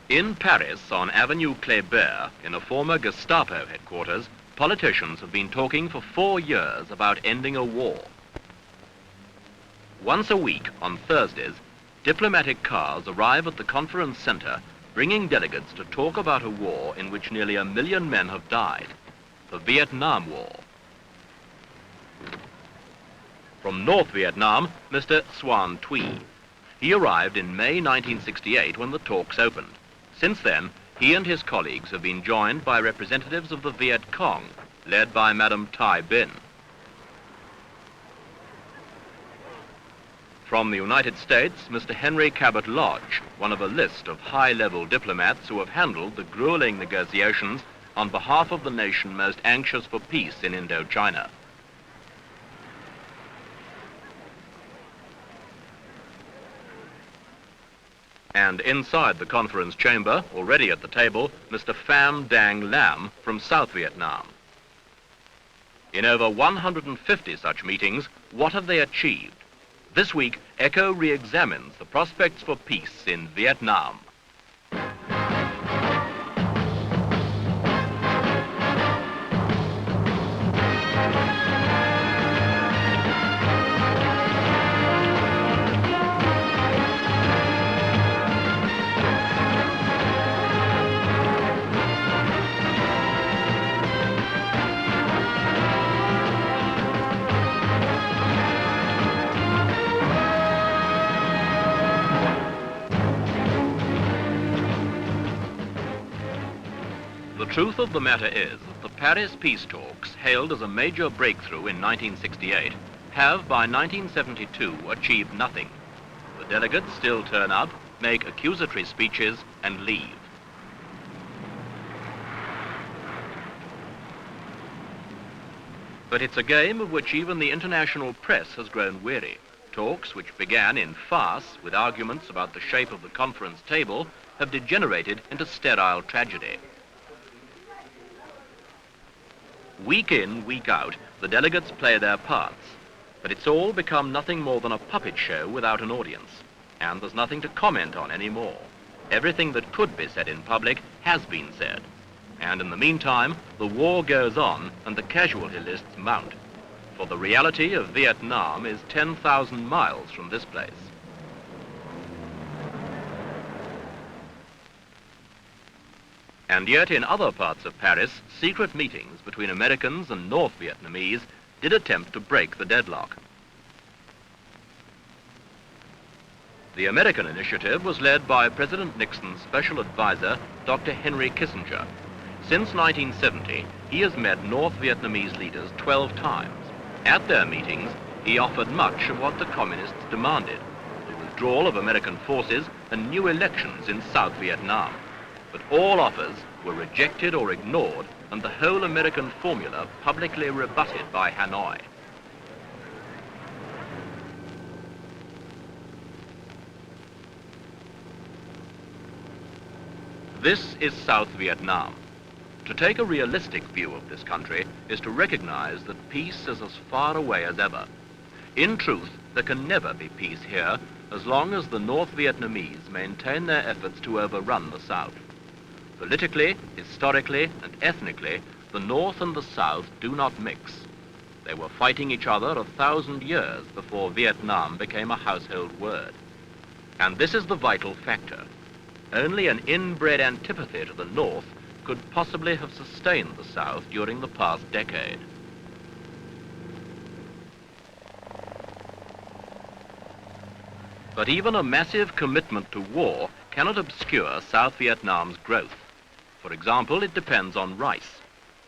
In Paris, on Avenue Kléber, in a former Gestapo headquarters, politicians have been talking for 4 years about ending a war. Once a week, on Thursdays, diplomatic cars arrive at the conference center, bringing delegates to talk about a war in which nearly 1 million men have died, the Vietnam War. From North Vietnam, Mr. Xuan Thuy. He arrived in May 1968 when the talks opened. Since then, he and his colleagues have been joined by representatives of the Viet Cong, led by Madam Thai Binh. From the United States, Mr. Henry Cabot Lodge, one of a list of high-level diplomats who have handled the grueling negotiations on behalf of the nation most anxious for peace in Indochina. And inside the conference chamber, already at the table, Mr. Pham Dang Lam from South Vietnam. In over 150 such meetings, what have they achieved? This week, ECHO re-examines the prospects for peace in Vietnam. The truth of the matter is that the Paris peace talks, hailed as a major breakthrough in 1968, have by 1972 achieved nothing. The delegates still turn up, make accusatory speeches, and leave. But it's a game of which even the international press has grown weary. Talks, which began in farce with arguments about the shape of the conference table, have degenerated into sterile tragedy. Week in, week out, the delegates play their parts, but it's all become nothing more than a puppet show without an audience, and there's nothing to comment on anymore. Everything that could be said in public has been said, and in the meantime, the war goes on and the casualty lists mount, for the reality of Vietnam is 10,000 miles from this place. And yet in other parts of Paris, secret meetings between Americans and North Vietnamese did attempt to break the deadlock. The American initiative was led by President Nixon's special advisor, Dr. Henry Kissinger. Since 1970, he has met North Vietnamese leaders 12 times. At their meetings, he offered much of what the communists demanded: the withdrawal of American forces and new elections in South Vietnam. But all offers were rejected or ignored, and the whole American formula publicly rebutted by Hanoi. This is South Vietnam. To take a realistic view of this country is to recognize that peace is as far away as ever. In truth, there can never be peace here as long as the North Vietnamese maintain their efforts to overrun the South. Politically, historically, and ethnically, the North and the South do not mix. They were fighting each other 1,000 years before Vietnam became a household word. And this is the vital factor. Only an inbred antipathy to the North could possibly have sustained the South during the past decade. But even a massive commitment to war cannot obscure South Vietnam's growth. For example, it depends on rice.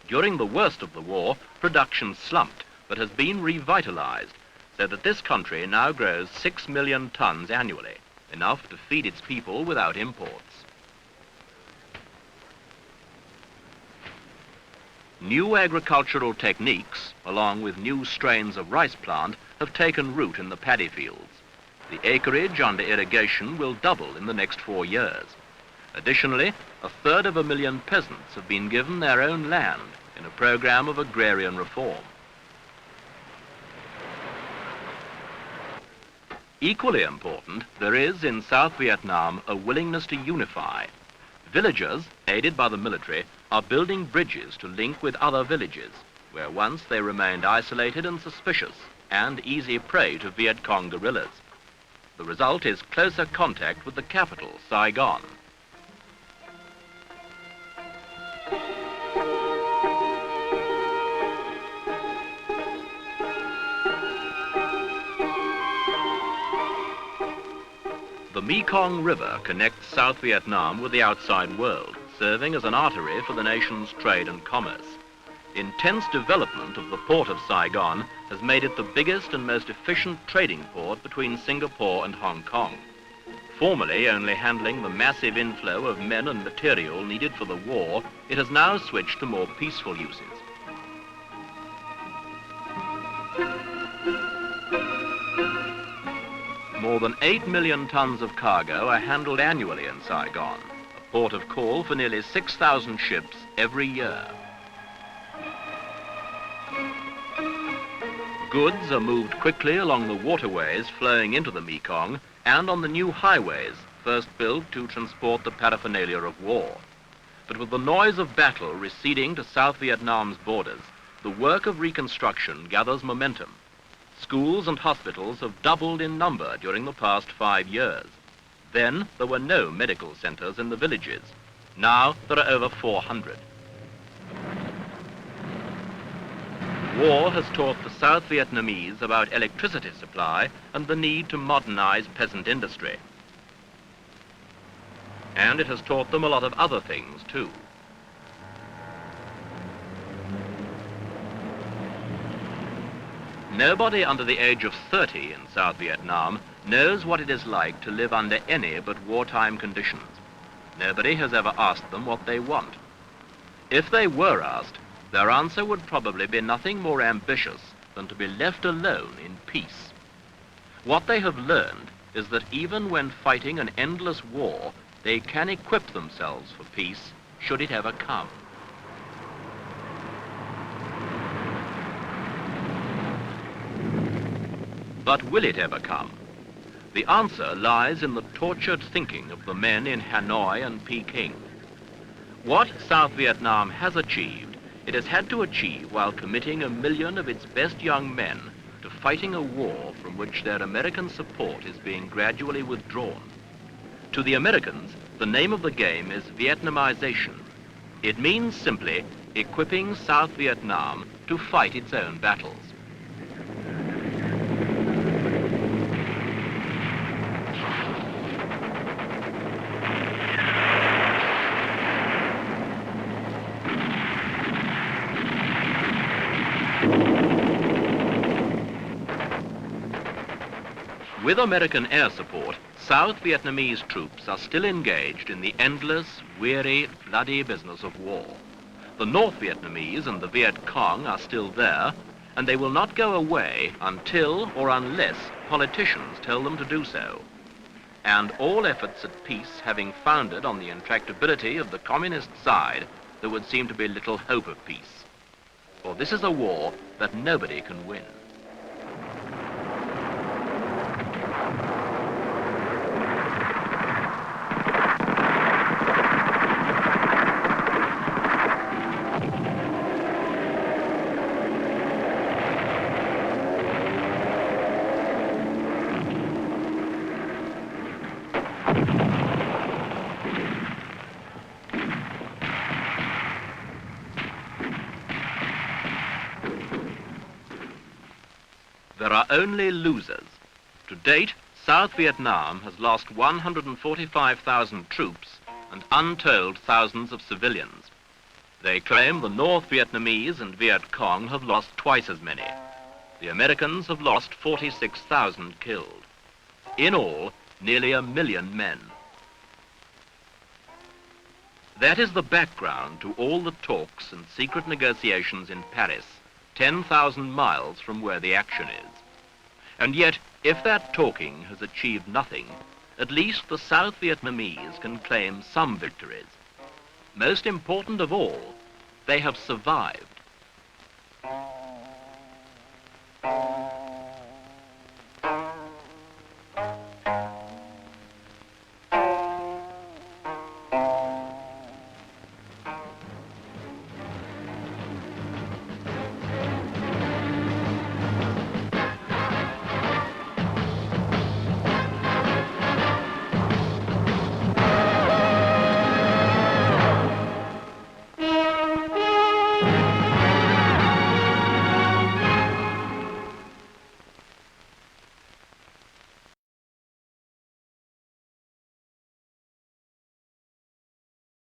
During the worst of the war, production slumped, but has been revitalized, so that this country now grows 6 million tons annually, enough to feed its people without imports. New agricultural techniques, along with new strains of rice plant, have taken root in the paddy fields. The acreage under irrigation will double in the next 4 years. Additionally, 1/3 peasants have been given their own land in a program of agrarian reform. Equally important, there is in South Vietnam a willingness to unify. Villagers, aided by the military, are building bridges to link with other villages, where once they remained isolated and suspicious and easy prey to Viet Cong guerrillas. The result is closer contact with the capital, Saigon. The Mekong River connects South Vietnam with the outside world, serving as an artery for the nation's trade and commerce. Intense development of the port of Saigon has made it the biggest and most efficient trading port between Singapore and Hong Kong. Formerly only handling the massive inflow of men and material needed for the war, it has now switched to more peaceful uses. More than 8 million tons of cargo are handled annually in Saigon, a port of call for nearly 6,000 ships every year. Goods are moved quickly along the waterways flowing into the Mekong and on the new highways, first built to transport the paraphernalia of war. But with the noise of battle receding to South Vietnam's borders, the work of reconstruction gathers momentum. Schools and hospitals have doubled in number during the past 5 years. Then there were no medical centers in the villages. Now there are over 400. War has taught the South Vietnamese about electricity supply and the need to modernize peasant industry. And it has taught them a lot of other things too. Nobody under the age of 30 in South Vietnam knows what it is like to live under any but wartime conditions. Nobody has ever asked them what they want. If they were asked, their answer would probably be nothing more ambitious than to be left alone in peace. What they have learned is that even when fighting an endless war, they can equip themselves for peace, should it ever come. But will it ever come? The answer lies in the tortured thinking of the men in Hanoi and Peking. What South Vietnam has achieved, it has had to achieve while committing 1 million of its best young men to fighting a war from which their American support is being gradually withdrawn. To the Americans, the name of the game is Vietnamization. It means simply equipping South Vietnam to fight its own battles. With American air support, South Vietnamese troops are still engaged in the endless, weary, bloody business of war. The North Vietnamese and the Viet Cong are still there, and they will not go away until or unless politicians tell them to do so. And all efforts at peace having founded on the intractability of the communist side, there would seem to be little hope of peace. For this is a war that nobody can win. There are only losers. To date, South Vietnam has lost 145,000 troops and untold thousands of civilians. They claim the North Vietnamese and Viet Cong have lost twice as many. The Americans have lost 46,000 killed. In all, nearly 1 million men. That is the background to all the talks and secret negotiations in Paris, 10,000 miles from where the action is. And yet, if that talking has achieved nothing, at least the South Vietnamese can claim some victories. Most important of all, they have survived.